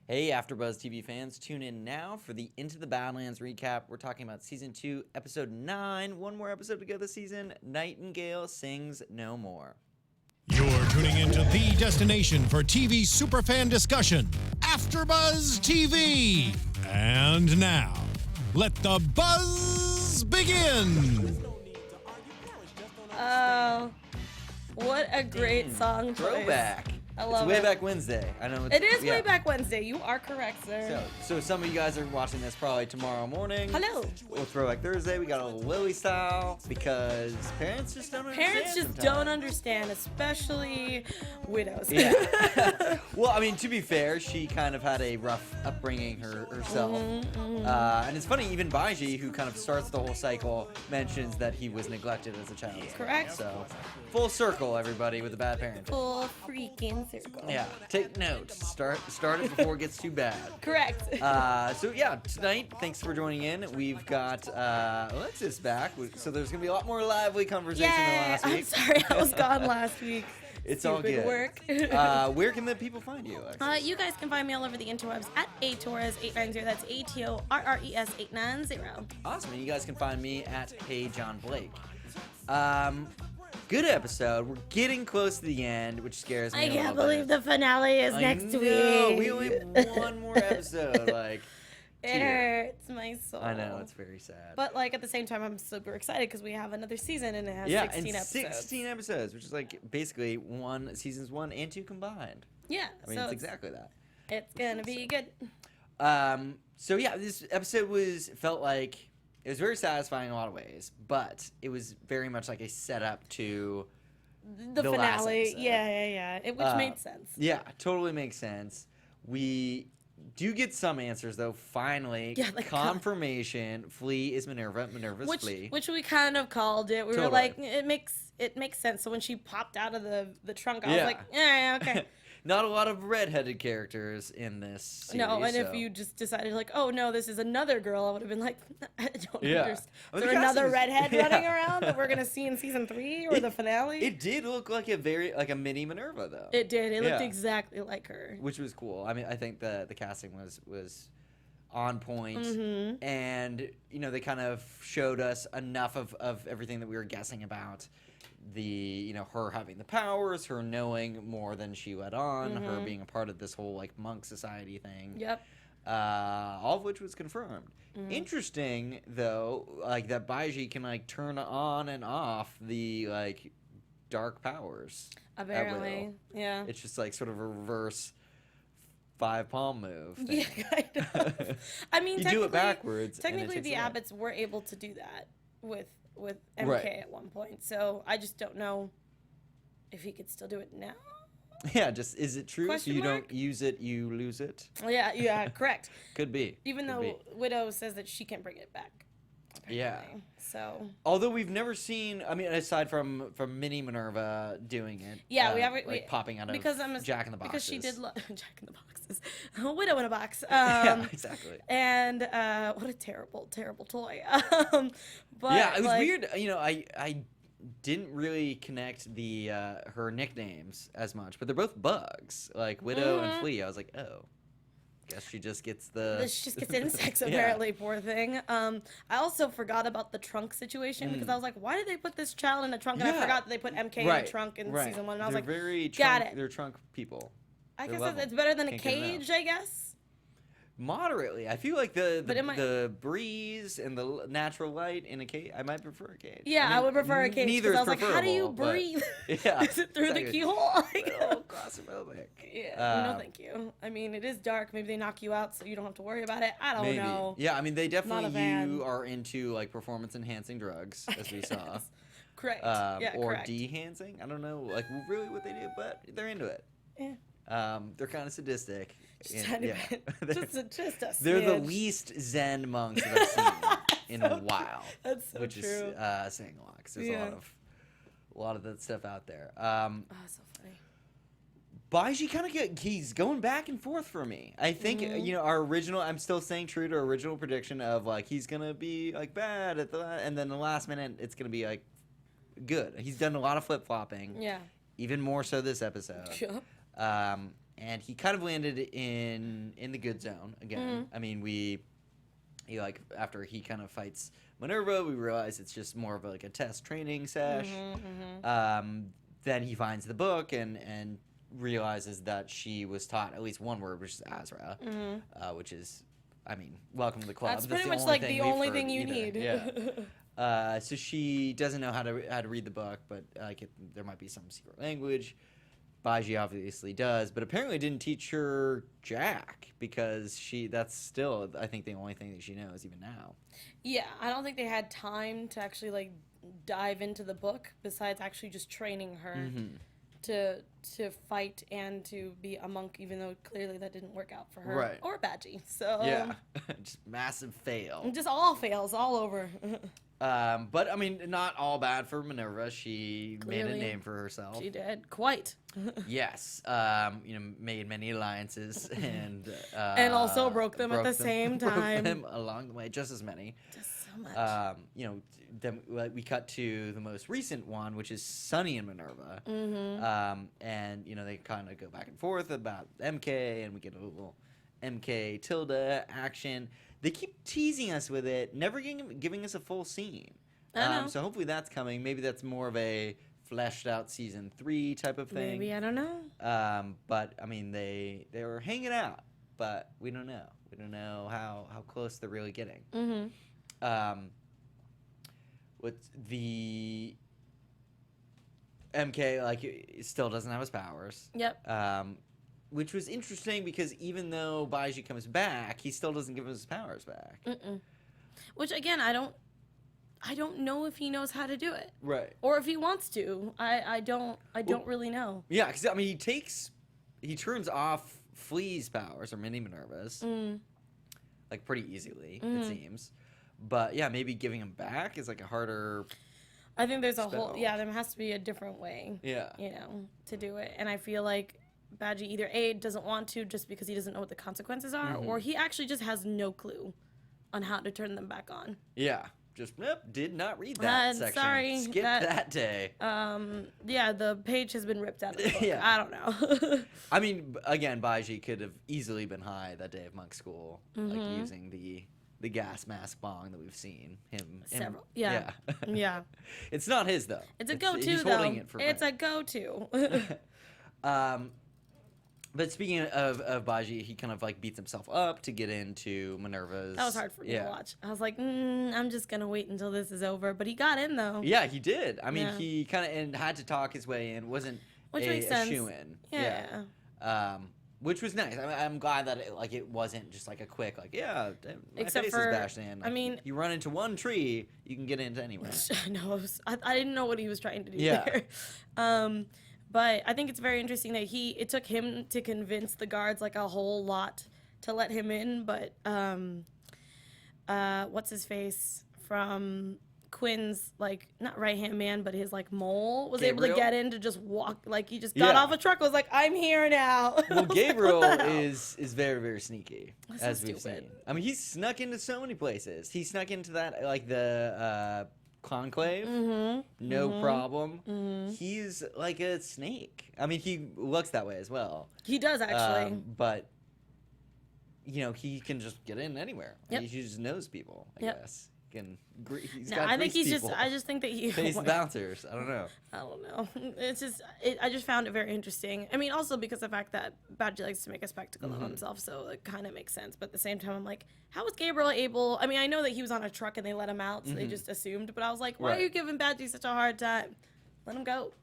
Hey, AFTERBUZZ TV fans, tune in now for the Into the Badlands recap. We're talking about Season 2, Episode 9. One more episode to go this season. Nightingale Sings No More. You're tuning into the destination for TV superfan discussion, AFTERBUZZ TV. And now, let the buzz begin. Oh, what a great song choice. Throwback. I love It's Way Back Wednesday. I know It is Way Back Wednesday. You are correct, sir. So some of you guys are watching this probably tomorrow morning. Hello. Or Throwback Thursday. We got a little Lily style because parents just don't understand. Parents just sometimes. don't understand, especially widows. Yeah. Well, I mean, to be fair, she kind of had a rough upbringing herself. And it's funny, even Baji, who kind of starts the whole cycle, mentions that he was neglected as a child. Correct. So, full circle, everybody, with the bad parents. Full freaking circle. Yeah, take notes. Start it before it gets too bad. Correct. So yeah, tonight, thanks for joining in. We've got Alexis back, so there's gonna be a lot more lively conversation than last week. I'm sorry, I was gone last week. It's all good. Work. Where can the people find you, Alexis? You guys can find me all over the interwebs at Torres890. That's ATORRES890. Awesome, and you guys can find me at Hey John Blake. Good episode. We're getting close to the end, which scares me. I can't believe the finale is next week. We only have one more episode. Like, it hurts my soul. I know, it's very sad. But like at the same time, I'm super excited because we have another season and it has 16 episodes. 16 episodes, which is like basically seasons 1 and 2 combined. Yeah, I mean, it's exactly that. It's gonna be good. So yeah, this episode felt like it was very satisfying in a lot of ways, but it was very much like a setup to the last finale. episode. Yeah. Which made sense. Yeah, totally makes sense. We do get some answers though. Finally, like confirmation. Flea is Minerva. Minerva's Flea. Which we kind of called it. We were like, it makes sense. So when she popped out of the trunk, I was like, yeah, okay. Not a lot of redheaded characters in this series. No, and if you just decided like, oh no, this is another girl, I would have been like, I don't understand. Is there another redhead running around that we're gonna see in season 3 or the finale? It did look like a mini Minerva though. It did. It looked exactly like her, which was cool. I mean, I think the casting was on point, and they kind of showed us enough of everything that we were guessing about. Her having the powers, her knowing more than she let on, her being a part of this whole like monk society thing. Yep. All of which was confirmed. Interesting though, like that Baji can like turn on and off the like dark powers. Apparently, yeah. It's just like sort of a reverse 5 palm move thing. Yeah, kind of. I mean, you do it backwards. Technically, the Abbotts were able to do that with MK at one point, so I just don't know if he could still do it now. Yeah, just is it true? Question so you mark? don't use it, you lose it? Yeah, correct. Could be. Even though Widow says that she can bring it back. Apparently. Yeah. So. Although we've never seen, I mean, aside from Mini Minerva doing it. Yeah, we haven't popping out of Jack in the Boxes. Because she did Jack in the Boxes, Widow in a box. Yeah, exactly. And what a terrible, terrible toy. But yeah, it was weird. I didn't really connect the her nicknames as much, but they're both bugs, like Widow and Flea. I was like, oh. Guess she just gets She just gets insects, apparently, poor thing. I also forgot about the trunk situation because I was like, why did they put this child in a trunk? And I forgot that they put MK in a trunk in season 1. And I was like, They're trunk people. I guess it's better than a cage, I guess. Moderately. I feel like the breeze and the natural light in a cage, I might prefer a cage. Yeah, I would prefer a cage. Neither is I was like, how do you breathe? Yeah. Is it through the keyhole? Claustrophobic. Yeah, no thank you. I mean, it is dark. Maybe they knock you out so you don't have to worry about it. I don't know. Yeah, I mean, they definitely are into like performance-enhancing drugs, as we saw. Correct. Or de-hancing. I don't know like really what they do, but they're into it. Yeah. They're kind of sadistic. Just a smidge. They're the least Zen monks that I've seen in a while. That's so which true. Is saying a lot because there's a lot of that stuff out there. So funny. Baji kind of he's going back and forth for me. I think our original. I'm still staying true to our original prediction of like he's gonna be like bad and then the last minute it's gonna be like good. He's done a lot of flip flopping. Yeah. Even more so this episode. Sure. and he kind of landed in the good zone again. I mean, after he kind of fights Minerva, we realize it's just more of like a test training sesh. Then he finds the book and realizes that she was taught at least one word, which is Azra, which is, I mean, welcome to the club. That's pretty much like the only thing you need. Yeah. So she doesn't know how to read the book, but there might be some secret language. Baji obviously does, but apparently didn't teach her Jack, because that's still, I think, the only thing that she knows even now. Yeah, I don't think they had time to actually like dive into the book besides actually just training her to fight and to be a monk, even though clearly that didn't work out for her or Baji. So yeah, just massive fail. Just all fails all over. But I mean, not all bad for Minerva. She made a name for herself. She did quite. Yes. Made many alliances and also broke them at the same time. Broke them along the way, just as many. Just so much. Then we cut to the most recent one, which is Sunny and Minerva. And they kind of go back and forth about MK, and we get a little MK Tilda action. They keep teasing us with it, never giving us a full scene. So hopefully that's coming. Maybe that's more of a fleshed out season 3 type of thing. Maybe, I don't know. But I mean, they were hanging out, but we don't know. We don't know how close they're really getting. With the MK, he still doesn't have his powers. Yep. Which was interesting because even though Baji comes back, he still doesn't give him his powers back. Which again, I don't know if he knows how to do it. Right. Or if he wants to. I don't really know. Yeah, because I mean, he turns off Flea's powers, or Mini Minerva's, pretty easily, it seems. But yeah, maybe giving him back is like a harder. I think there's there has to be a different way. Yeah. To do it, and I feel like Baji either doesn't want to just because he doesn't know what the consequences are, or he actually just has no clue on how to turn them back on. Yeah, just did not read that section. Sorry, skipped that day. Yeah, the page has been ripped out of the book. Yeah. I don't know. I mean, again, Baji could have easily been high that day of monk school, using the gas mask bong that we've seen him. Several. Yeah. It's not his though. It's a go-to he's though. Holding it for it's a go-to. But speaking of Baji, he kind of beats himself up to get into Minerva's. That was hard for me to watch. I was like, I'm just gonna wait until this is over. But he got in though. Yeah, he did. I mean, he kind of had to talk his way in. Wasn't a shoo-in. Yeah. Which was nice. I'm glad that it wasn't just a quick my Except face for, is bashed in. I mean, you run into one tree, you can get into anywhere. No, I didn't know what he was trying to do there. But I think it's very interesting that it took him to convince the guards a whole lot to let him in. But what's his face from Quinn's not right hand man, but his mole was Gabriel? able to get in to just walk. He just got off a truck. Was like, I'm here now. Well, Gabriel is very, very sneaky, as we've stupid. seen. I mean, he's snuck into so many places. He snuck into that the conclave, no problem. He's like a snake. I mean, he looks that way as well. He does actually, but he can just get in anywhere. Yep. He just knows people, I guess. I just think that he face bouncers. I don't know. It's just I just found it very interesting. I mean, also because of the fact that Baji likes to make a spectacle of himself, so it kind of makes sense. But at the same time, I'm like, how was Gabriel able? I mean, I know that he was on a truck and they let him out, so they just assumed. But I was like, why are you giving Baji such a hard time? Let him go.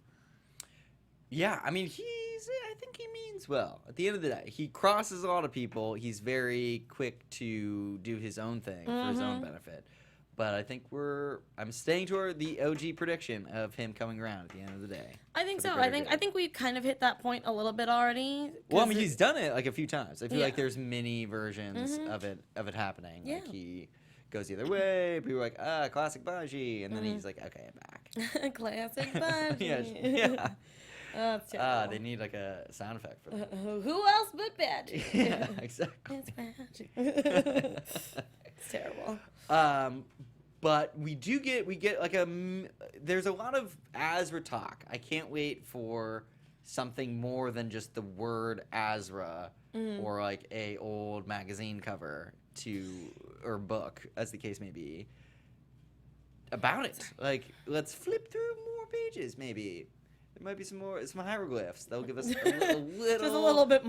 Yeah, I mean, I think he means well. At the end of the day, he crosses a lot of people. He's very quick to do his own thing for his own benefit. But I think I'm staying toward the OG prediction of him coming around at the end of the day. I think so. I think we kind of hit that point a little bit already. Well, I mean, he's done it a few times. I feel like there's many versions of it happening. Yeah. He goes the other way. People are like, classic Baji, and then he's like, okay, I'm back. Classic Baji. Yeah. Oh, it's terrible. They need a sound effect for that. Who else but Baji? Yeah, exactly. It's Baji. It's terrible. But we get there's a lot of Azra talk. I can't wait for something more than just the word Azra or like a old magazine cover or book, as the case may be, about it. Like, let's flip through more pages, maybe. There might be some hieroglyphs. They'll give us a little, just a little bit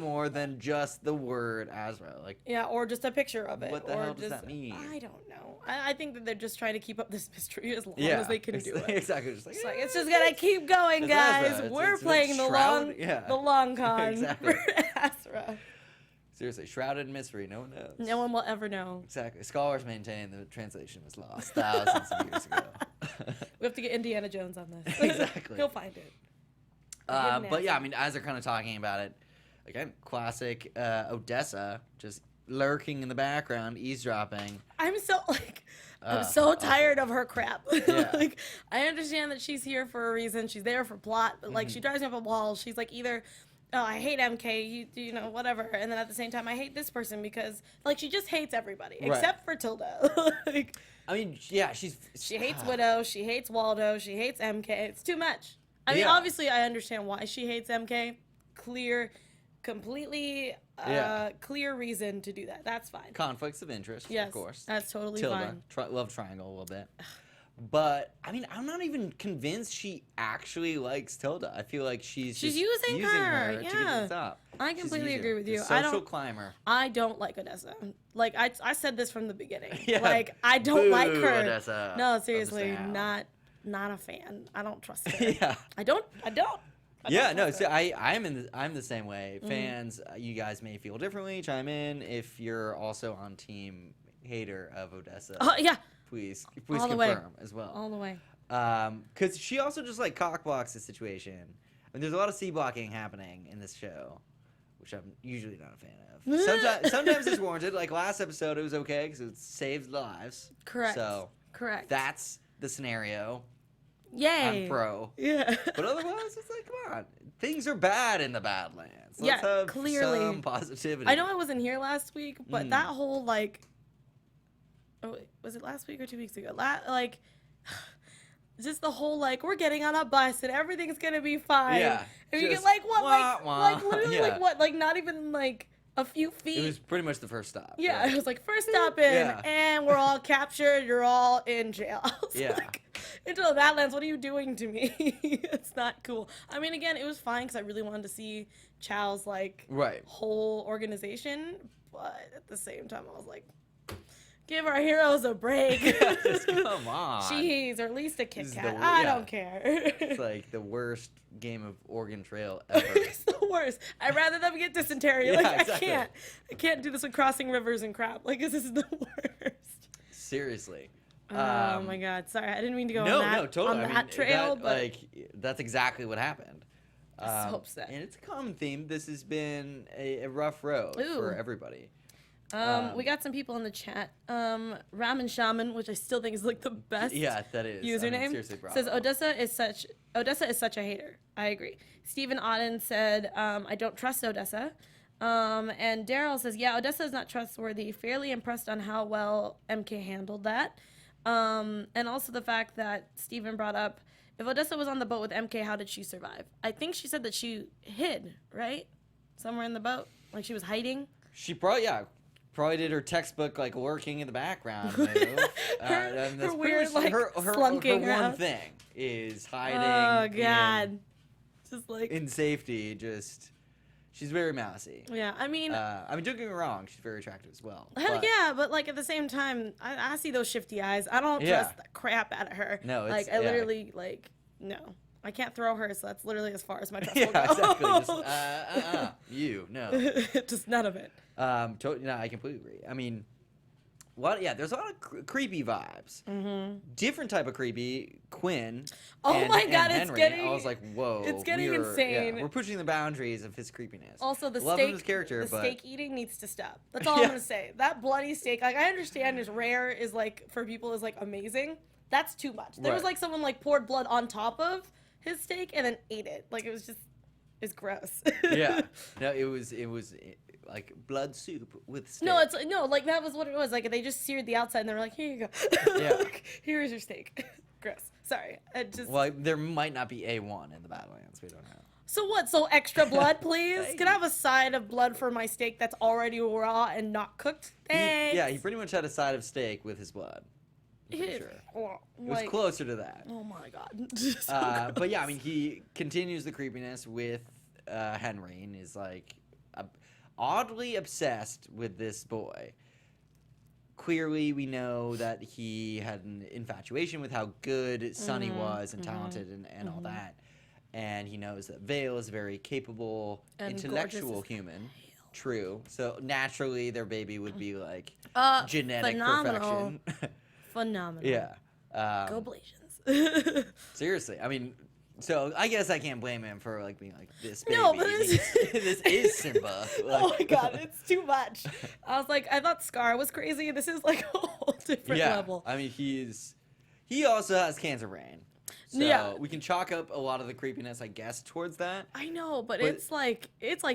more than just the word Azra. Like, yeah, or just a picture of it. What the or hell does just, that mean? I don't know. I think that they're just trying to keep up this mystery as long as they can do it. Exactly. It's just gonna keep going, guys. We're playing the long con exactly. for Azra. Seriously, shrouded in mystery. No one knows. No one will ever know. Exactly. Scholars maintain the translation was lost thousands of years ago. We have to get Indiana Jones on this. Exactly. He'll find it. But yeah, I mean, as they're kind of talking about it, again, classic Odessa, just lurking in the background, eavesdropping. I'm so tired of her crap. Yeah. Like, I understand that she's here for a reason. She's there for plot, but like, she drives me up a wall. She's like, either, oh, I hate MK, you know, whatever, and then at the same time, I hate this person because, like, she just hates everybody except for Tilda. Like, I mean, yeah, she hates Widow, she hates Waldo, she hates MK. It's too much. I mean, obviously, I understand why she hates MK. Completely clear reason to do that. That's fine. Conflicts of interest, yes, of course. That's totally Tilda, fine. love triangle a little bit. But, I mean, I'm not even convinced she actually likes Tilda. I feel like she's using her to get to the top. I completely agree with you. Social climber. I don't like Odessa. Like, I said this from the beginning. Yeah. Like, I don't like her. Odessa. No, seriously, not a fan. I don't trust her. Yeah. I don't. So I'm the same way. Fans, you guys may feel differently. Chime in if you're also on team hater of Odessa. Yeah. Please All the confirm as well. All the way. Because she also just like cockblocks the situation. I mean, there's a lot of C-blocking happening in this show, which I'm usually not a fan of. Sometimes it's warranted. Like last episode, it was okay because it saved lives. Correct. So that's the scenario. Yay. I'm pro. Yeah. But otherwise, it's like, come on. Things are bad in the Badlands. Let's Yeah, have clearly. some positivity. I know I wasn't here last week, but that whole like, oh, was it last week or 2 weeks ago? Like, just the whole like, we're getting on a bus and everything's gonna be fine. Yeah. And you get like what, like literally Yeah. like what, like not even like a few feet. It was pretty much the first stop. Yeah, Right? it was like first stop in, Yeah. and we're all captured. You're all in jail. I was Yeah. like, Into the Badlands, what are you doing to me? It's not cool. I mean, again, it was fine because I really wanted to see Chow's like whole organization, but at the same time, I was like, give our heroes a break. Just come on. Jeez, or at least a Kit Kat. Yeah. I don't care. It's like the worst game of Oregon Trail ever. It's the worst. I'd rather them get dysentery. Yeah, Like exactly. I can't do this with crossing rivers and crap. Like this is the worst. Seriously. Oh my God! Sorry, I didn't mean to go totally. on that trail, but like that's exactly what happened. I'm so upset. And it's a common theme. This has been a rough road for everybody. We got some people in the chat. Ramen Shaman, which I still think is like the best. Yeah, that is username. I mean, seriously, bravo. Says Odessa is such a hater. I agree. Stephen Auden said, I don't trust Odessa. And Daryl says, yeah, Odessa is not trustworthy. Fairly impressed on how well MK handled that. And also the fact that Stephen brought up, if Odessa was on the boat with MK, how did she survive? I think she said that she hid, right? Somewhere in the boat, like she was hiding. She probably did her textbook like lurking in the background move. And that's her weird much like her slunking one around. thing is hiding. Oh God, just like in safety. Just she's very mousy. Yeah, I mean, don't get me wrong, she's very attractive as well. Hell yeah, but like at the same time, I see those shifty eyes. I don't trust the crap out of her. No, like I literally like no. I can't throw her, so that's literally as far as my trust will Yeah, go. exactly. Just you no. Just none of it. No, I completely agree. I mean, yeah, there's a lot of creepy vibes. Mm-hmm. Different type of creepy. Quinn. Oh and, my God, and it's Henry, getting. I was like, whoa. It's getting insane. Yeah, we're pushing the boundaries of his creepiness. Also, the Love steak. his character, the but steak eating needs to stop. That's all I'm gonna say. That bloody steak, like I understand, is rare. Is like for people is like amazing. That's too much. There was like someone like poured blood on top of his steak and then ate it. Like it was just, it's gross. Yeah. No, it was like blood soup with steak. No, like that was what it was. Like they just seared the outside and they were like, here you go. Yeah. Like, here's your steak. Gross. Sorry. Well, there might not be A1 in the Badlands. We don't know. So what? So extra blood, please? Can I have a side of blood for my steak that's already raw and not cooked? Thanks. He pretty much had a side of steak with his blood. I'm pretty sure. It was closer to that. Oh my god. But yeah, I mean, he continues the creepiness with Henry and is like oddly obsessed with this boy. Clearly, we know that he had an infatuation with how good Sunny was and talented and all that. And he knows that Veil is a very capable, and intellectual human. True. So naturally, their baby would be like genetic perfection. Phenomenal. Yeah. Go Blasians. Seriously. I mean, so I guess I can't blame him for like being like this baby. No, but this is Simba. Like, oh my god, it's too much. I was like, I thought Scar was crazy. This is like a whole different level. I mean, he also has cancer brain. So we can chalk up a lot of the creepiness, I guess, towards that. I know, but it's like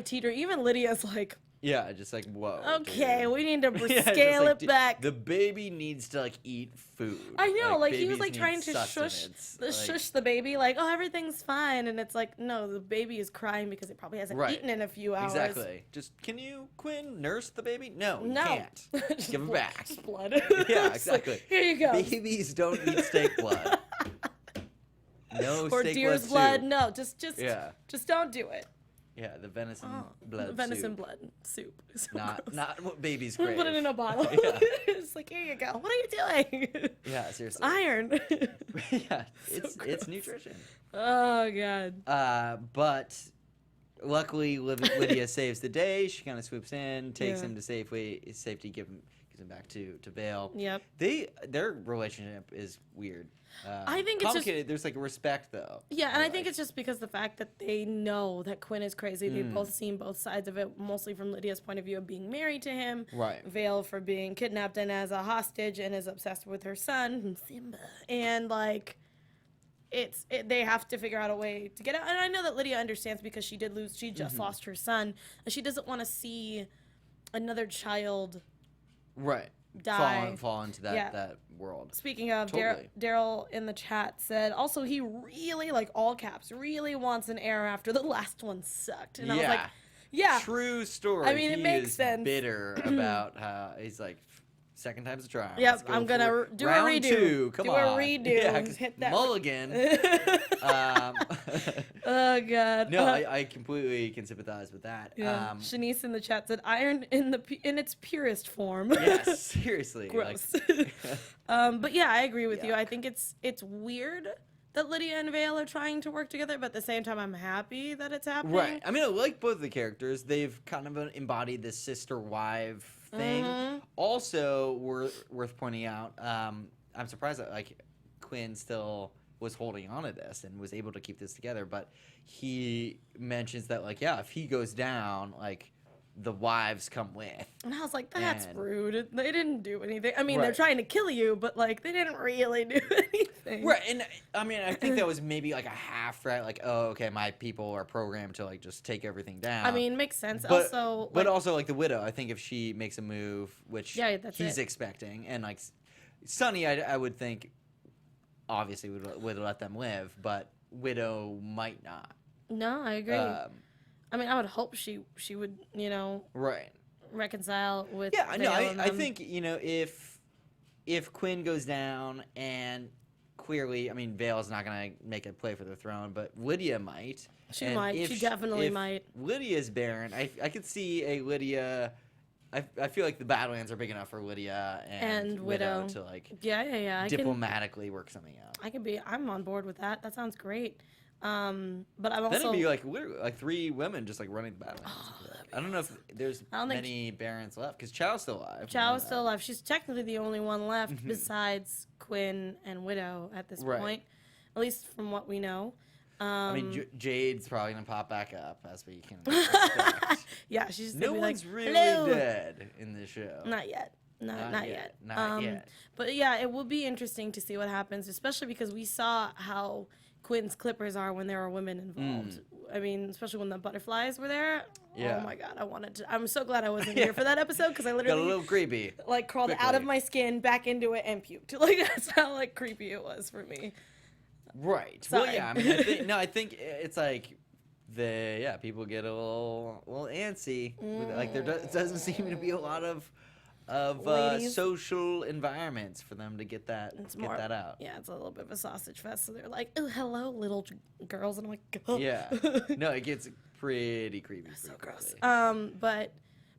teeter. Even Lydia's like, yeah, just like, whoa. Okay, dude. we need to scale it back. The baby needs to like eat food. I know, like he was like trying to shush the baby, like, oh, everything's fine, and it's like, no, the baby is crying because it probably hasn't eaten in a few hours. Exactly. Just can you, Quinn, nurse the baby? No, you can't. Give it back. Just blood. Yeah, exactly. Like, here you go. Babies don't eat steak blood. No or steak deer's blood. Soup. No, just don't do it. Yeah, the venison blood. Venison soup. blood soup. So not what babies crave. Put it in a bottle. Yeah. It's like, here you go. What are you doing? Yeah, seriously. Iron. Yeah, it's nutrition. Oh god. But luckily Lydia saves the day. She kind of swoops in, takes him to safety, gives him back to Veil. Yep. Their relationship is weird. I think it's complicated. There's like a respect though. Yeah, and I think it's just because the fact that they know that Quinn is crazy. They've both seen both sides of it, mostly from Lydia's point of view of being married to him. Right. Veil for being kidnapped and as a hostage and is obsessed with her son, Simba. And like they have to figure out a way to get out. And I know that Lydia understands because she just lost her son, and she doesn't want to see another child die. Fall into that world. Speaking of, Totally. Daryl in the chat said, also he really, like all caps, really wants an heir after the last one sucked. And I was like, yeah. True story. I mean, it makes sense. Bitter about how he's like, second time's a charm. Yep, I'm going to do a redo. Round 2, come on. Do a redo. Yeah, hit that. Mulligan. Oh, God. No, I completely can sympathize with that. Yeah. Shanice in the chat said, iron in its purest form. Yes, seriously. Gross. But yeah, I agree with you. I think it's weird that Lydia and Veil are trying to work together, but at the same time, I'm happy that it's happening. Right. I mean, I like both the characters. They've kind of embodied this sister-wife thing. Also, worth pointing out, I'm surprised that like Quinn still was holding on to this and was able to keep this together, but he mentions that like, yeah, if he goes down, like the wives come with. And I was like, that's rude. They didn't do anything. I mean, they're trying to kill you, but like they didn't really do anything. Right. And I mean, I think that was maybe like a half threat, like, oh, okay, my people are programmed to like just take everything down. I mean, makes sense. But Also like the widow, I think if she makes a move, which he's expecting, and like Sunny, I would think obviously would let them live, but widow might not. No, I agree. I mean, I would hope she would, reconcile with. Yeah, no, I think if Quinn goes down, and clearly, I mean, Veil's not gonna make a play for the throne, but Lydia might. She might. She definitely might. Lydia's barren. I could see a Lydia. I feel like the Badlands are big enough for Lydia and Widow to like diplomatically work something out. I'm on board with that. That sounds great. But I'm also. Then it'd be like literally like 3 women just like running the Badlands. I don't know if there's many barons left because Chow's still alive. Chow's still alive. She's technically the only one left besides Quinn and Widow at this point, at least from what we know. I mean, Jade's probably gonna pop back up as we can expect. Yeah, she's no one's like, really dead in this show. Not yet. Not yet. Not yet. But yeah, it will be interesting to see what happens, especially because we saw how Quinn's clippers are when there are women involved. I mean, especially when the butterflies were there. Yeah. Oh my god, I wanted to. I'm so glad I wasn't here for that episode because I Got a literally little creepy. like crawled out of my skin, back into it, and puked. Like that's how like creepy it was for me. Right. Sorry. Well, yeah. I mean, I think it's like people get a little antsy. Like there doesn't seem to be a lot of Ladies. social environments for them to get that out. Yeah, it's a little bit of a sausage fest. So they're like, "Oh, hello, little girls," and I'm like, oh. Yeah. No, it gets pretty creepy. So pretty gross. quickly.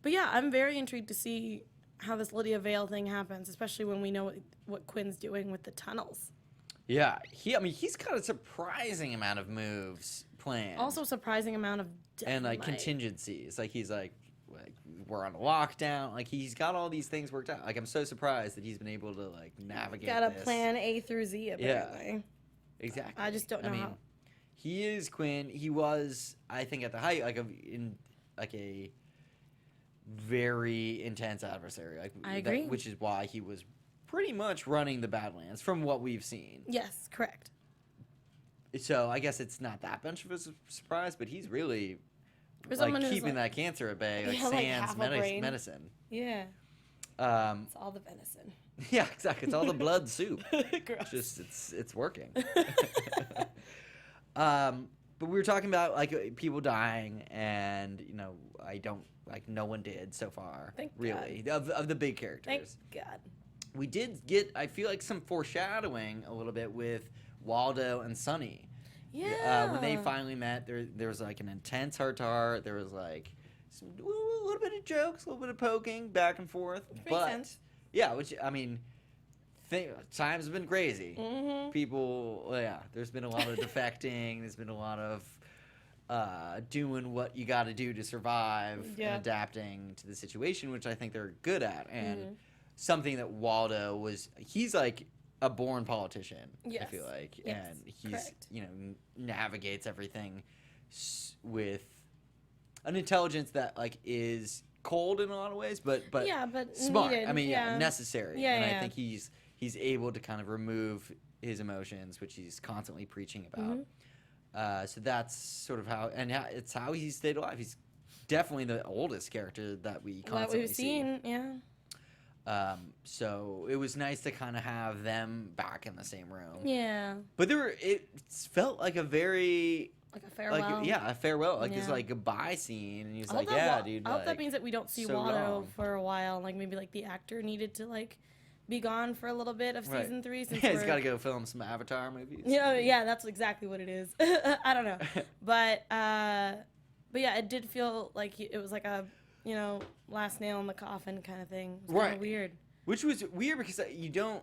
But yeah, I'm very intrigued to see how this Lydia Veil thing happens, especially when we know what Quinn's doing with the tunnels. Yeah. He's got a surprising amount of moves planned. Also, a surprising amount of and like dynamite. contingencies. Like he's like we're on lockdown. Like he's got all these things worked out. Like I'm so surprised that he's been able to like navigate. Got a this. plan A through Z apparently. Yeah. Exactly. I just don't know how. He is Quinn. He was, I think, at the height in a very intense adversary. Like I agree. which is why he was pretty much running the Badlands from what we've seen. Yes, correct. So I guess it's not that much of a surprise, but he's really For someone who's, keeping like- that cancer at bay, like Yeah, like sans half a brain. medicine. Yeah, Um, it's all the venison. yeah, exactly. It's all the blood soup. Gross. Just it's working. But we were talking about like people dying, and I don't no one did so far. Thank really of the big characters. Thank God. We did get, I feel like, some foreshadowing a little bit with Waldo and Sunny. Yeah. When they finally met, there was like an intense heart-to-heart. There was like a little bit of jokes, a little bit of poking back and forth. Makes sense. Yeah, which I mean, times have been crazy. Mm-hmm. People, there's been a lot of defecting. There's been a lot of doing what you got to do to survive Yeah. and adapting to the situation, which I think they're good at. And something that Waldo he's like a born politician, I Yes. feel like. Yes, And he's, correct. navigates everything with an intelligence that like is cold in a lot of ways, but Yeah, but smart. needed, I mean, yeah. necessary. Yeah, and I yeah. think he's able to kind of remove his emotions, which he's constantly preaching about. So that's sort of how, and it's how he stayed alive. He's definitely the oldest character that we What constantly we've seen, yeah. So it was nice to kind of have them back in the same room. Yeah. But it felt like a very Like a farewell. a farewell, like this Yeah. like goodbye scene, and he's I like, hope that dude. I hope that like, means that we don't see so Waldo wrong. for a while. Like maybe like the actor needed to like be gone for a little bit of Right. season 3. Since Yeah, he's we're- got to go film some Avatar movies. Yeah, that's exactly what it is. I don't know, but yeah, it did feel like it was like a last nail in the coffin kind of thing. It was kinda Right. weird. Which was weird because you don't.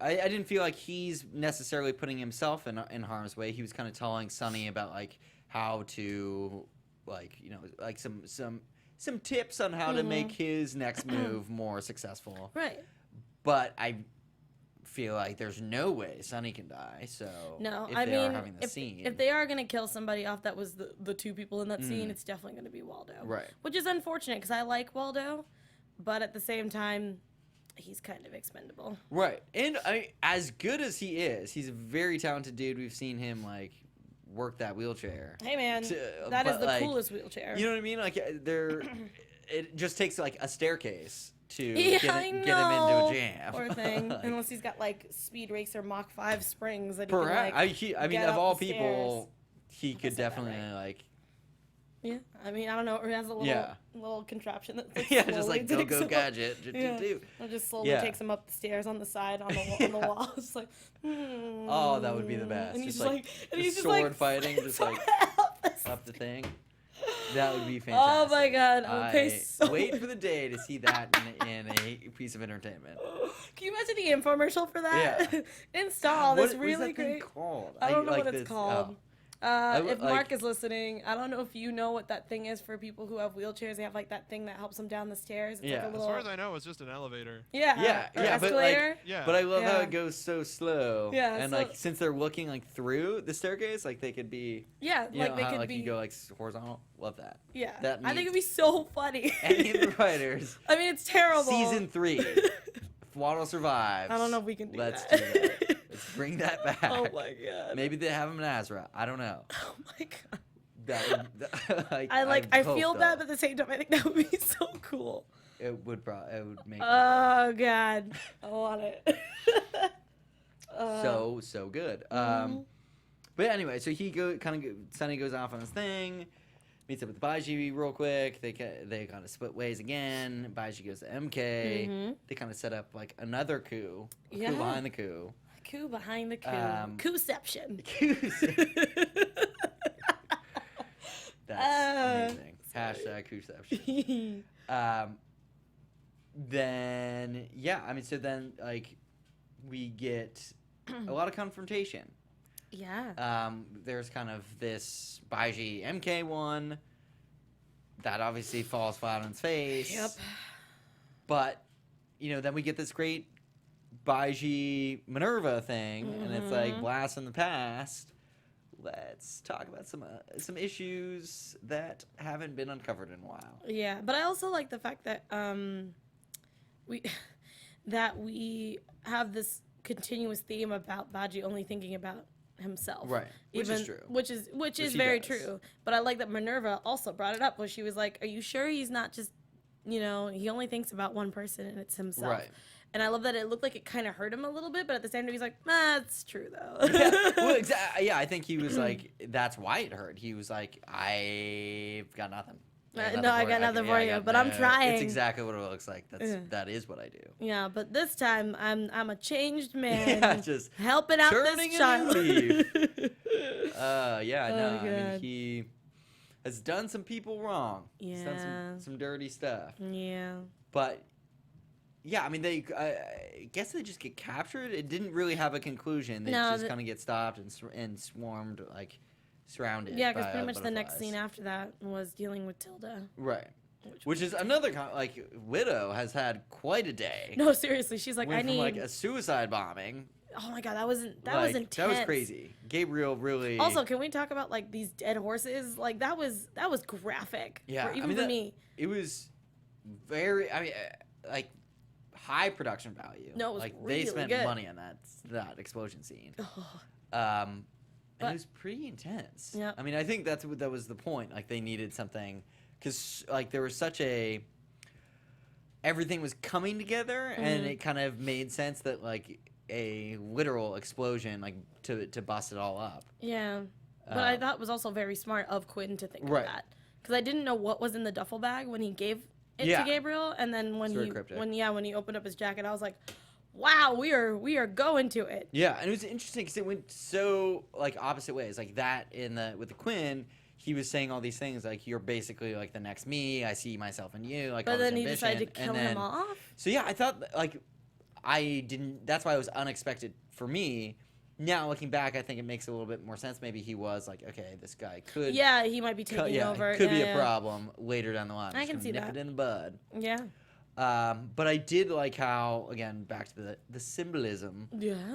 I didn't feel like he's necessarily putting himself in harm's way. He was kind of telling Sunny about like how to like some tips on how to make his next move more successful. Right. But I feel like there's no way Sunny can die. So No, if I they mean, are having the scene, if they are gonna kill somebody off that was the two people in that scene, it's definitely gonna be Waldo. Right. Which is unfortunate because I like Waldo, but at the same time, he's kind of expendable. right, and as good as he is, he's a very talented dude. We've seen him like work that wheelchair. Hey man, that but, is the like, coolest wheelchair. You know what I mean? Like it just takes like a staircase to Yeah, get I him into know. a jam. Poor thing. Like, Unless he's got like Speed Racer Mach 5 springs that he can perhaps, like. I mean, get of up all the people, he could said that definitely right. like. Yeah, I mean, I don't know. Or he has a little Yeah. little contraption that like, Yeah, just slowly like go takes him up. gadget. Yeah. Do. It just slowly Yeah. takes him up the stairs on the side on the wall. It's like, Oh, that would be the best. And he's Just just like and he's just sword like fighting, just like up the thing. That would be Oh fantastic. my god, I would pay so wait for the day to see that in a piece of entertainment. Can you imagine the infomercial for that? Yeah. Install What this is really that thing great. called? I don't know like what it's this- called. oh. If like- Mark is listening, I don't know if you know what that thing is for people who have wheelchairs. They have like that thing that helps them down the stairs. It's Yeah. like a As little, As far as I know, it's just an elevator. yeah, Yeah, or yeah, but, like, escalator. Yeah. But I love how Yeah. it goes so slow. Yeah, and so- like since they're looking like through the staircase, like they could be. Yeah, You like know they how could like be. you go like horizontal. Love that. Yeah, that I think means- it'd be so funny. Any of the writers. I mean, it's terrible. Season 3. If Waddle survives. I don't know if we can do Let's that. do that. Let's bring that back. Oh my god. Maybe they have him in Azra. I don't know. Oh my god. I feel that, but at the same time, I think that would be so cool. It would make Oh God, I want it. so good. But anyway, so Sunny goes off on his thing, meets up with Baji real quick. They kind of split ways again. Baji goes to MK. They kind of set up like another coup. Yeah. Coup behind the coup. Coup behind the coup. Coupception. That's amazing. Hashtag coupception. Then so then like we get a lot of confrontation. Yeah. There's kind of this Baji MK one that obviously falls flat on its face. Yep. But then we get this great Baji Minerva thing, and it's like blast from the past. Let's talk about some issues that haven't been uncovered in a while. Yeah, but I also like the fact that we have this continuous theme about Baji only thinking about himself. Right. Which is true. Which is very true. But I like that Minerva also brought it up where she was like, "Are you sure he's not just, he only thinks about one person and it's himself." Right. And I love that it looked like it kind of hurt him a little bit, but at the same time he's like, "It's true though." Well, exactly. Yeah, I think he was like, that's why it hurt. He was like, "I've got nothing. I got nothing for you, but I'm trying." It's exactly what it looks like. That is what I do. Yeah, but this time I'm a changed man. Yeah, just helping out this child. I mean, God. he has done some people wrong. Yeah. He's done some dirty stuff. Yeah. But yeah, I mean, I guess they just get captured. It didn't really have a conclusion. They just kind of get stopped and swarmed, like surrounded. Yeah, because pretty much the next scene after that was dealing with Tilda. Right. Which is another Widow has had quite a day. No, seriously, she's like, Went from like a suicide bombing. Oh my God, that was intense. That was crazy. Gabriel really. Also, can we talk about like these dead horses? Like that was graphic. Yeah, even for me. It was very. I mean, like high production value. No, it was like really they spent good. money on that explosion scene. And it was pretty intense. Yeah. I mean, I think that was the point. Like they needed something because like there was such everything was coming together, and it kind of made sense that like a literal explosion like to bust it all up. Yeah. But I thought it was also very smart of Quinn to think of that. Because I didn't know what was in the duffel bag when he gave it to Gabriel, and then when he opened up his jacket, I was like, wow, we are going to it. Yeah, and it was interesting because it went so like opposite ways. Like that with the Quinn, he was saying all these things like, you're basically like the next me. I see myself in you. Like, but all then this he ambition. decided to kill him off. So yeah, I thought like I didn't. That's why it was unexpected for me. Now looking back, I think it makes a little bit more sense. Maybe he was like, okay, this guy could. Yeah, he might be taking over. Could be a problem later down the line. I can see nip that. it in the bud. Yeah. But I did like how, again, back to the symbolism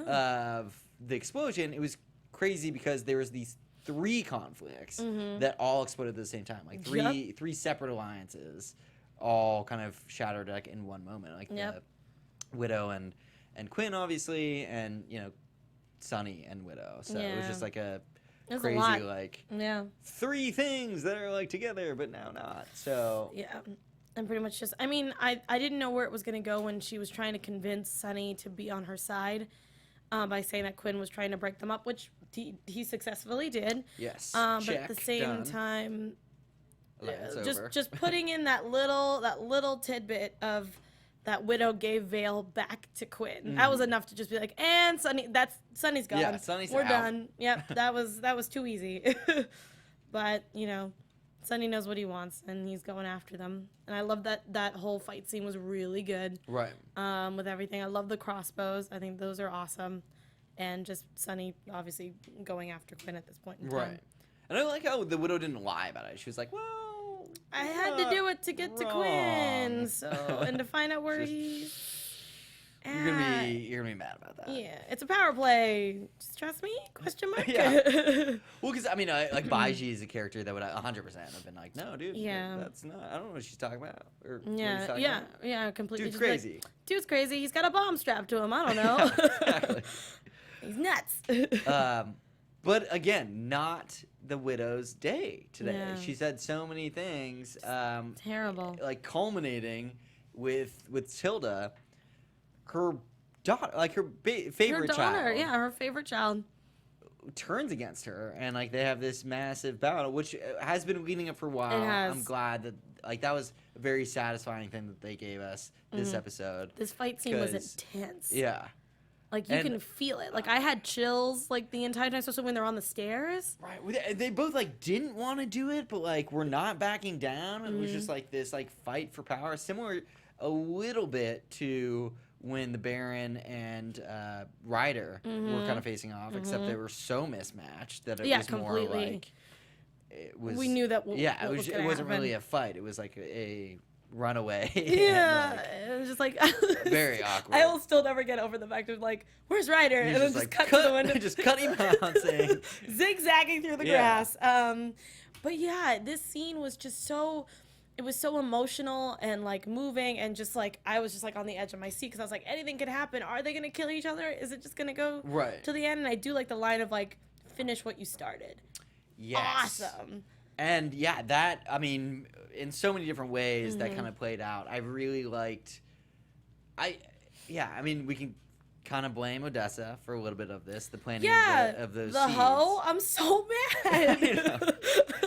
of the explosion. It was crazy because there was these 3 conflicts that all exploded at the same time. Like three separate alliances, all kind of shattered like in one moment. Like the Widow and Quinn, obviously, and Sunny and Widow. So it was just like a crazy like 3 things that are like together but now not. So yeah. And pretty much just, I mean, I didn't know where it was going to go when she was trying to convince Sunny to be on her side by saying that Quinn was trying to break them up, which he successfully did. Yes. But at the same time, just putting in that little tidbit of that Widow gave Veil back to Quinn. That was enough to just be like, and Sunny's gone. Yeah, Sunny's We're out. done. Yep, that was too easy. But Sunny knows what he wants, and he's going after them. And I love that whole fight scene was really good. Right. With everything. I love the crossbows. I think those are awesome. And just Sunny, obviously, going after Quinn at this point in time. Right. And I like how the Widow didn't lie about it. She was like, well, I had to do it to get to Quinn. So, and to find out where he's at. You're gonna be mad about that. Yeah, it's a power play. Just trust me? Question mark. Yeah. Well, because I mean, like Baji is a character that would 100% have been like, no, dude. Yeah. That's not. I don't know what she's talking about. Or Yeah. Completely. Dude's just crazy. Like, dude's crazy. He's got a bomb strapped to him. I don't know. Exactly. He's nuts. But again, not the widow's day today. Yeah. She said so many things. Terrible. Like culminating with Tilda, her daughter, like her favorite Her daughter, child. yeah, her favorite child. Turns against her, and like they have this massive battle, which has been leading up for a while. It has. I'm glad that like that was a very satisfying thing that they gave us this episode. This fight scene was 'Cause- intense. Yeah, Like, you And- can feel it. Like, I had chills, like, the entire time, especially when they're on the stairs. right. They both like didn't want to do it, but like we're not backing down. And it was just like this like fight for power, similar a little bit to when the Baron and Ryder were kind of facing off, except they were so mismatched that it Yeah, was more completely. like it was. We knew that what it was it gonna wasn't happen. really a fight. It was like a runaway. and, Yeah, like, it was just like very awkward. I will still never get over the fact of like, where's Ryder? He's And then just just like, cut to the window, just cut him out, saying, zigzagging through the Yeah. grass. But yeah, this scene was just so. It was so emotional and like moving and just like I was just like on the edge of my seat because I was like, anything could happen. Are they gonna kill each other? Is it just gonna go Right. to the end? And I do like the line of like, finish what you started. yes. Awesome. And yeah, that, I mean, in so many different ways Mm-hmm. that kind of played out. I really liked, I mean, we can kind of blame Odessa for a little bit of this, the planning Yeah, of those the seeds. hoe. I'm so mad. I know.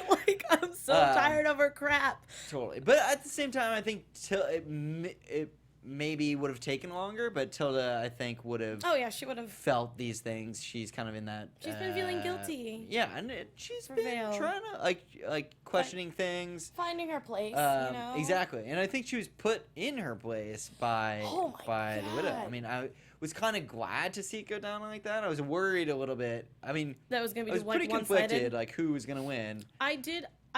Like I'm so tired of her crap. Totally. But at the same time, I think it maybe would have taken longer, but Tilda, I think, would have Oh yeah, she would have. felt these things. She's kind of in that. She's been feeling guilty. Yeah, and she's For been Veil. trying to like questioning things. Finding her place, you know. Exactly, and I think she was put in her place by Oh my the widow. I God. mean, I was kind of glad to see it go down like that. I was worried a little bit. I mean, That was gonna be I was like pretty one-sided. conflicted, like who was gonna win. I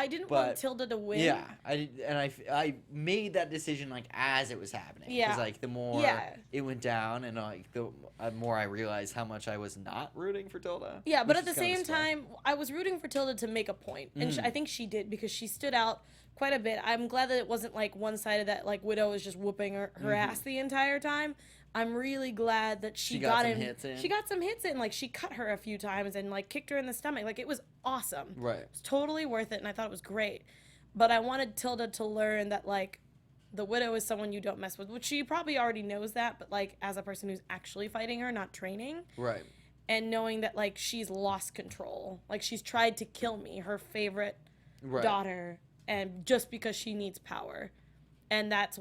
didn't But- want Tilda to win. Yeah, I did, and I made that decision like as it was happening. Yeah. Because like the more Yeah. it went down, and like the more I realized how much I was not rooting for Tilda. Yeah, but which at the is kinda same smart. time, I was rooting for Tilda to make a point, and Mm-hmm. I think she did because she stood out quite a bit. I'm glad that it wasn't like one-sided that like Widow was just whooping her ass the entire time. I'm really glad that she, She got some in. hits in. She got some hits in. Like she cut her a few times and like kicked her in the stomach. Like it was awesome. Right. It was totally worth it, and I thought it was great. But I wanted Tilda to learn that like the Widow is someone you don't mess with, which she probably already knows that. But like as a person who's actually fighting her, not training. Right. And knowing that like she's lost control, like she's tried to kill me, her favorite Right. daughter, and just because she needs power, and that's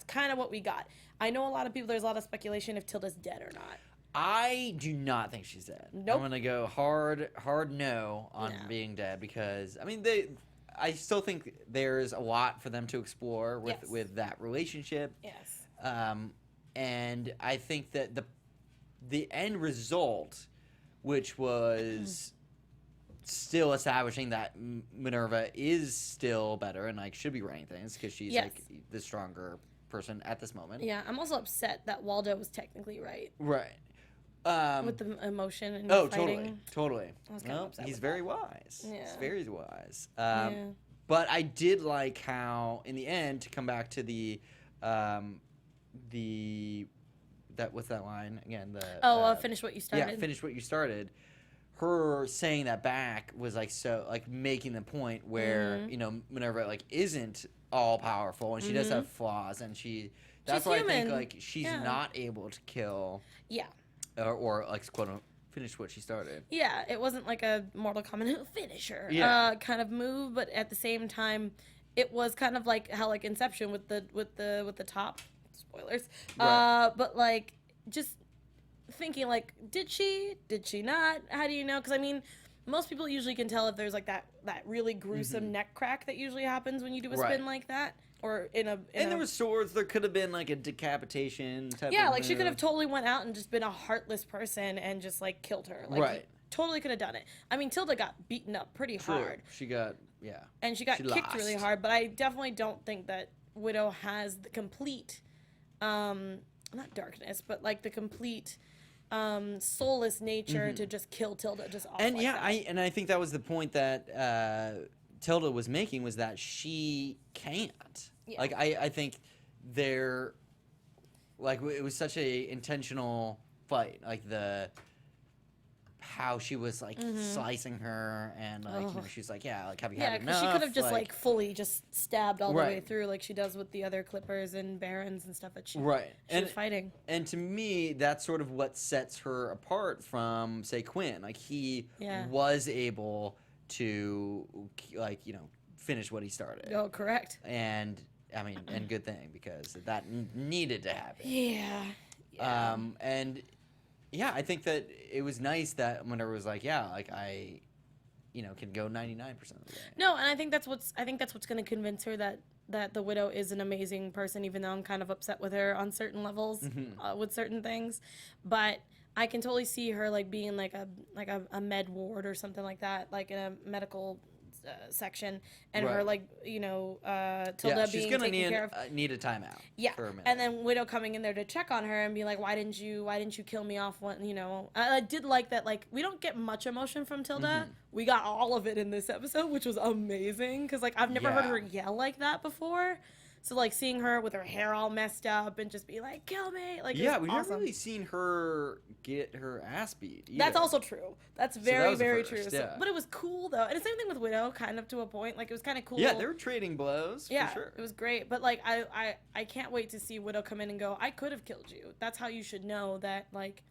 kind of what we got. I know a lot of people. There's a lot of speculation if Tilda's dead or not. I do not think she's dead. Nope. I'm gonna go hard no on Yeah. being dead because I mean I still think there's a lot for them to explore with Yes. with that relationship. Yes. And I think that the end result, which was still establishing that Minerva is still better and like should be running things because she's Yes. like the stronger person at this moment. Yeah, I'm also upset that Waldo was technically right Right. with the emotion and Oh, fighting. totally. I was kinda Well, upset he's with very wise. He's Yeah. very wise. Yeah. But I did like how, in the end, to come back to what's that line again? Finish what you started. Yeah, finish what you started. Her saying that back was like so, like making the point where Mm-hmm. Minerva like isn't all powerful and she does have flaws and that's She's why I think human. like she's Yeah. not able to kill Yeah. or like quote unquote finish what she started. Yeah, it wasn't like a Mortal Kombat finisher Yeah. kind of move, but at the same time, it was kind of like how like Inception with the top spoilers. Right. But like just thinking like, did she not? How do you know? Because I mean, most people usually can tell if there's like that really gruesome neck crack that usually happens when you do a Mm-hmm. Right. spin like that, or in a. And there were swords. There could have been like a decapitation type. Yeah, of like she could have move. totally went out and just been a heartless person and just like killed her. Like, Right. Totally could have done it. I mean, Tilda got beaten up pretty True. hard, She got and she got She kicked really lost. hard. But I definitely don't think that Widow has the complete, not darkness, but like the complete, soulless nature to just kill Tilda just off. Mm-hmm. And like yeah, that. I think that was the point that Tilda was making was that she can't. Yeah. Like I think there, like it was such a intentional fight. Like how she was like slicing her, and like you know, she's like, yeah, like have you Yeah, had because enough? she could have just like fully just stabbed all the way Right. through, like she does with the other Clippers and Barons and stuff that she right, she was fighting. And to me, that's sort of what sets her apart from, say, Quinn. Like he was able to, like, you know, finish what he started. Oh, correct. And I mean, and good thing, because that needed to happen. Yeah. And yeah, I think that it was nice that Minerva was like, yeah, like I, you know, can go 99% of the day. No, and I think that's what's going to convince her that the Widow is an amazing person, even though I'm kind of upset with her on certain levels with certain things. But I can totally see her like being like a med ward or something like that, like in a medical section, and her like, you know, Tilda she's being gonna taken care of. need a timeout. Yeah, for a minute. and then Widow coming in there to check on her and be like, why didn't you kill me off? When, you know, I did like that. Like, we don't get much emotion from Tilda. We got all of it in this episode, which was amazing, because like I've never heard her yell like that before. So like seeing her with her hair all messed up and just be like, kill me, like, yeah, it was we've awesome. never really seen her get her ass beat either. That's also true. That's that very, was the very first, true. yeah. So, but it was cool though, and the same thing with Widow, kind of to a point. Like, it was kind of cool. Yeah, they were trading blows. Yeah, for sure. it was great. But like, I can't wait to see Widow come in and go, I could have killed you. That's how you should know that, like,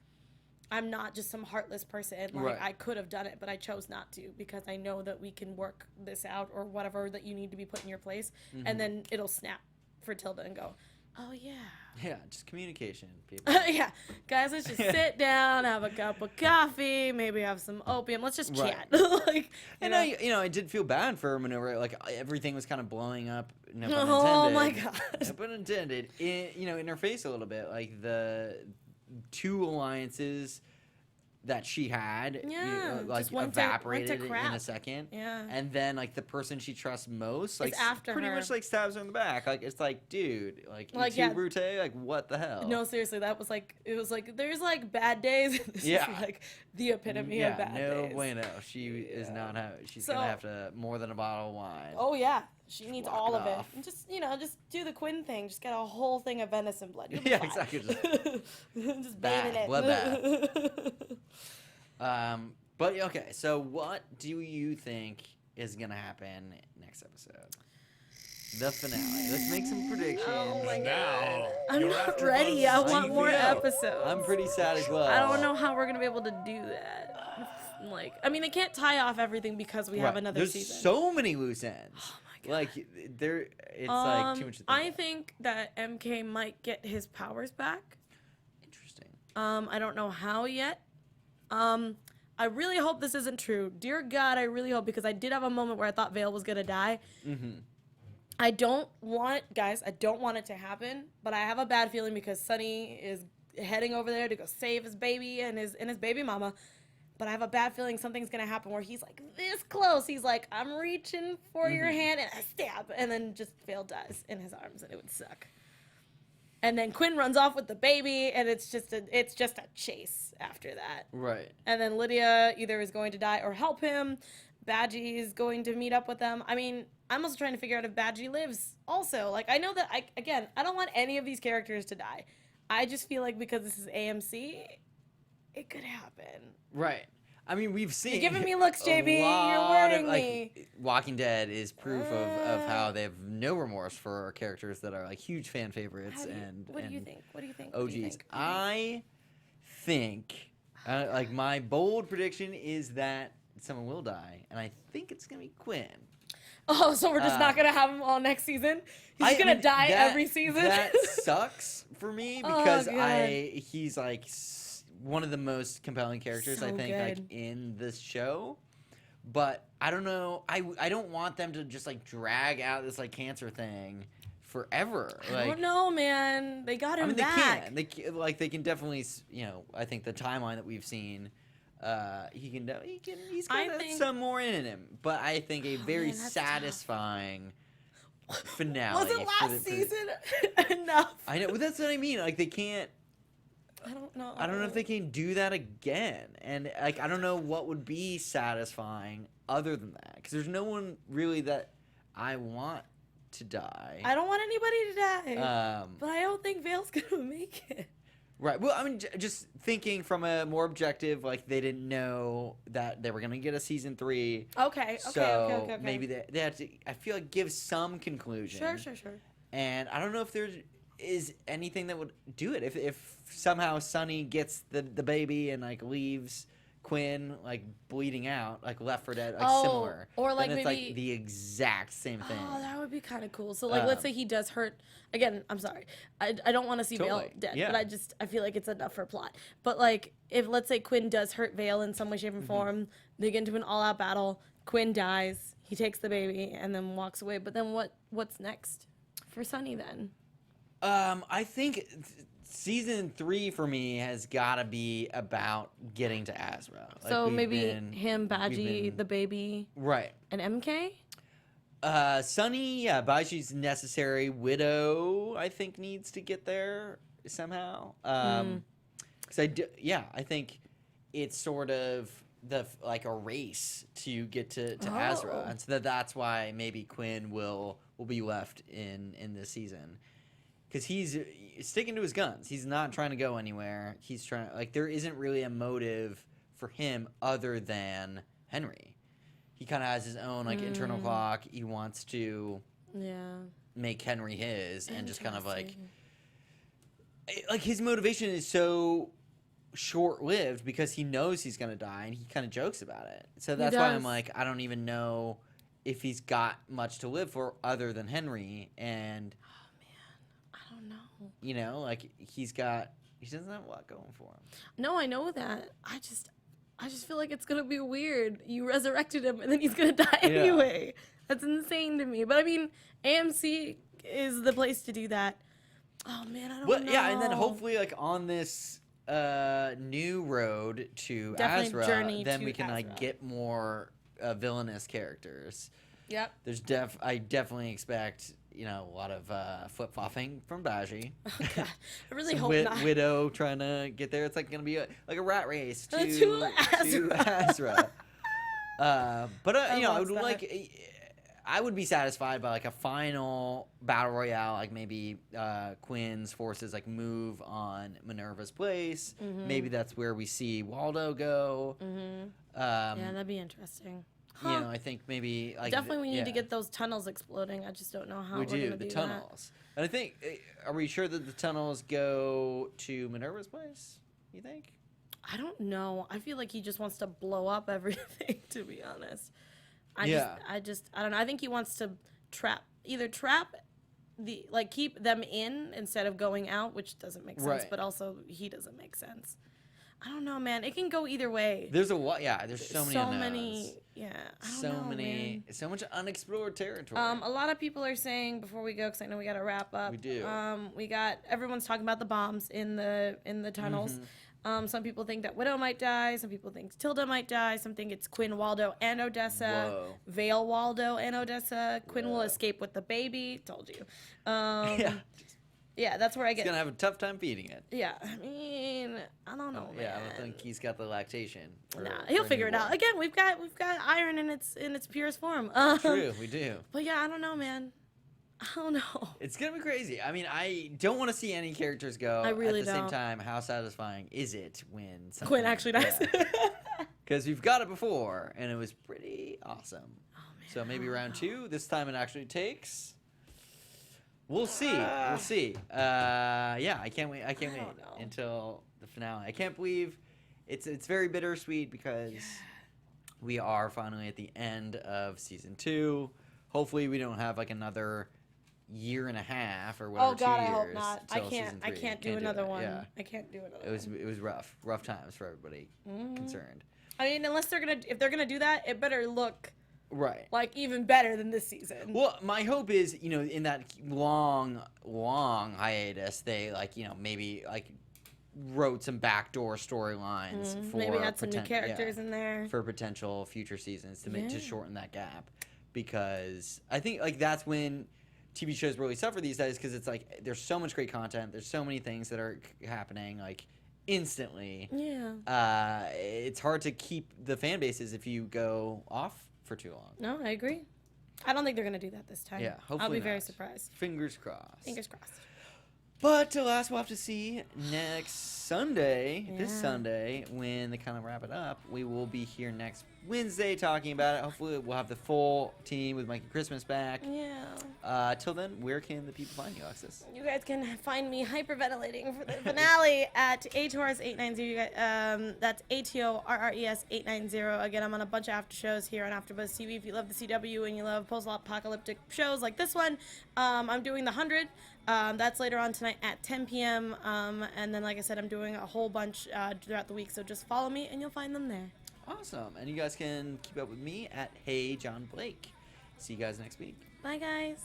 I'm not just some heartless person. Like, Right. I could have done it, but I chose not to, because I know that we can work this out, or whatever that you need to be put in your place, and then it'll snap for Tilda and go, oh yeah. Yeah, just communication, people. Yeah, guys, let's just sit down, have a cup of coffee, maybe have some opium. Let's just chat. Like, And I did feel bad for Minerva. Like, everything was kind of blowing up. No pun intended. Oh my god. No pun intended. In her face a little bit. Like, the two alliances that she had, like, just went evaporated to crap. in a second. Yeah. And then, like, the person she trusts most, like, after pretty her. much, like, stabs her in the back. Like, it's like, dude, like yeah. Brute, like, what the hell? No, seriously, that was like, it was like, there's like bad days. This is like the epitome of bad days. No bueno. She is not having. She's So- gonna have to more than a bottle of wine. Oh yeah, she needs Walk all it of it. off. And just do the Quinn thing. Just get a whole thing of venison blood. You'll be Yeah, fine. exactly. Just bathe in it. Bloodbath. But okay, so what do you think is gonna happen next episode? The finale. Let's make some predictions. Oh my Now, I'm you're not AfterBuzz ready. I want TV. more episodes. I'm pretty sad as well. I don't know how we're gonna be able to do that. Like, I mean, they can't tie off everything because we have another There's season. so many loose ends. Oh my god. Like, it's like too much to think I about. think that MK might get his powers back. Interesting. I don't know how yet. I really hope this isn't true. Dear God, I really hope, because I did have a moment where I thought Veil was gonna die. I don't want it, guys. I don't want it to happen, but I have a bad feeling because Sunny is heading over there to go save his baby and his baby mama. But I have a bad feeling something's gonna happen where he's like this close. He's like, I'm reaching for your hand, and I stab, and then just Veil dies in his arms, and it would suck. And then Quinn runs off with the baby, and it's just a chase after that. Right. And then Lydia either is going to die or help him. Baji is going to meet up with them. I mean, I'm also trying to figure out if Baji lives also. Like, I know that, I don't want any of these characters to die. I just feel like because this is AMC, it could happen. Right. I mean, we've seen. You're giving me looks, JB. You're lot worrying of, like, me. Walking Dead is proof of how they have no remorse for characters that are like huge fan favorites. What do you think? What do you think? OGs. What do you think? I think, like, my bold prediction is that someone will die, and I think it's gonna be Quinn. Oh, so we're just not gonna have him all next season? He's gonna die every season? That sucks for me because he's like one of the most compelling characters, So I think, good. like, in this show. But I don't know. I don't want them to just like drag out this like cancer thing forever. I don't know, man. They got him back. They can. They can definitely. I think the timeline that we've seen. He's got some more in him, but I think a very man, that's satisfying finale. Was it last season enough? I know, but that's what I mean. Like, they can't. I don't know. I don't know if they can do that again, and like I don't know what would be satisfying other than that, because there's no one really that I want to die. I don't want anybody to die. Um, But I don't think Veil's gonna make it. Right. Well, I mean, just thinking from a more objective, like they didn't know that they were going to get a season 3. Okay. So maybe they had to, I feel like, give some conclusion. Sure. And I don't know if there is anything that would do it. If somehow Sunny gets the baby and like leaves Quinn like bleeding out, like left for dead, like similar, or like then it's maybe like the exact same thing. Oh, that would be kind of cool. So like, let's say he does hurt. Again, I'm sorry, I don't want to see Veil dead, but I feel like it's enough for plot. But like, if let's say Quinn does hurt Veil in some way, shape, or form, they get into an all-out battle. Quinn dies. He takes the baby and then walks away. But then what's next for Sunny then? I think season 3 for me has got to be about getting to Azra. Like So maybe him, Baji, the baby, right, and MK. Sunny, Baji's necessary. Widow, I think, needs to get there somehow. Because I think it's sort of like a race to get to Azra, and so that's why maybe Quinn will be left in this season. Because he's sticking to his guns. He's not trying to go anywhere. He's trying, like, there isn't really a motive for him other than Henry. He kind of has his own, like, internal clock. He wants to make Henry his and just kind of, like, his motivation is so short-lived because he knows he's going to die and he kind of jokes about it. So that's why I'm like, I don't even know if he's got much to live for other than Henry. And you know, like he doesn't have a lot going for him. No, I know that. I just feel like it's gonna be weird. You resurrected him and then he's gonna die anyway. That's insane to me. But I mean, AMC is the place to do that. Oh man, I don't know. Yeah, and then hopefully like on this new road to Azra, then we can like get more villainous characters. Yep. I definitely expect, you know, a lot of flip-flopping from Baji. Oh, God. I really hope not. Widow trying to get there. It's like going to be like a rat race to Azra. But, you know, I would be satisfied by like a final battle royale, like maybe Quinn's forces like move on Minerva's place. Maybe that's where we see Waldo go. Yeah, that'd be interesting. You know, I think maybe like definitely we need to get those tunnels exploding. I just don't know how we're gonna do the tunnels. And I think, are we sure that the tunnels go to Minerva's place? You think? I don't know. I feel like he just wants to blow up everything. To be honest, I don't know. I think he wants to trap keep them in instead of going out, which doesn't make sense. But also he doesn't make sense. I don't know, man. It can go either way. There's so many unknowns. I don't know, man. So much unexplored territory. A lot of people are saying, before we go, because I know we got to wrap up. We do. Everyone's talking about the bombs in the tunnels. Some people think that Widow might die. Some people think Tilda might die. Some think it's Quinn, Waldo, and Odessa. Whoa. Veil, Waldo, and Odessa. Quinn will escape with the baby. Told you. Yeah, that's where I get. He's gonna have a tough time feeding it. Yeah, I mean, I don't know, man. Yeah, I don't think he's got the lactation. He'll figure it out. Again, we've got iron in its purest form. True, we do. But yeah, I don't know, man. I don't know. It's gonna be crazy. I mean, I don't want to see any characters go. I really don't. At the don't. same time, how satisfying is it when Quinn actually dies? Because we've got it before, and it was pretty awesome. Oh man. So maybe round 2. This time it actually takes. We'll see. We'll see. I can't wait. I can't wait until the finale. I can't believe it's very bittersweet because we are finally at the end of season 2. Hopefully, we don't have like another year and a half or whatever. Oh God, 2 years. I hope not. I can't do another one. Yeah. I can't do another. It was rough times for everybody concerned. I mean, if they're gonna do that, it better look. Right. Like, even better than this season. Well, my hope is, you know, in that long hiatus, they, like, you know, maybe, like, wrote some backdoor storylines for maybe add some new characters in there. For potential future seasons to shorten that gap. Because I think, like, that's when TV shows really suffer these days because it's, like, there's so much great content. There's so many things that are happening, like, instantly. Yeah. It's hard to keep the fan bases if you go off for too long. No, I agree. I don't think they're going to do that this time. Yeah, hopefully I'll be not. very surprised. Fingers crossed. Fingers crossed. But to last, we'll have to see next Sunday, this Yeah. Sunday, when they kind of wrap it up. We will be here next Wednesday talking about it. Hopefully, we'll have the full team with Mikey Christmas back. Yeah. Till then, where can the people find you, Alexis? You guys can find me hyperventilating for the finale at Torres 890. You guys, that's ATORRES 890. Again, I'm on a bunch of after shows here on AfterBuzz TV. If you love the CW and you love post-apocalyptic shows like this one, I'm doing the 100. That's later on tonight at 10 p.m. And then, like I said, I'm doing a whole bunch throughout the week. So just follow me and you'll find them there. Awesome. And you guys can keep up with me at Hey John Blake. See you guys next week. Bye, guys.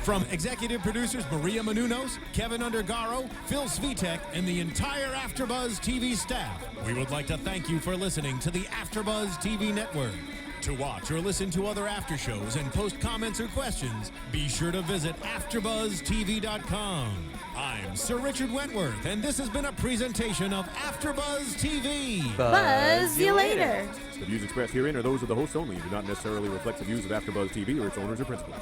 From executive producers Maria Menounos, Kevin Undergaro, Phil Svitek, and the entire AfterBuzz TV staff, we would like to thank you for listening to the AfterBuzz TV network. To watch or listen to other after shows and post comments or questions, be sure to visit AfterBuzzTV.com. I'm Sir Richard Wentworth, and this has been a presentation of AfterBuzz TV. Buzz you later. The views expressed herein are those of the hosts only and do not necessarily reflect the views of AfterBuzz TV or its owners or principals.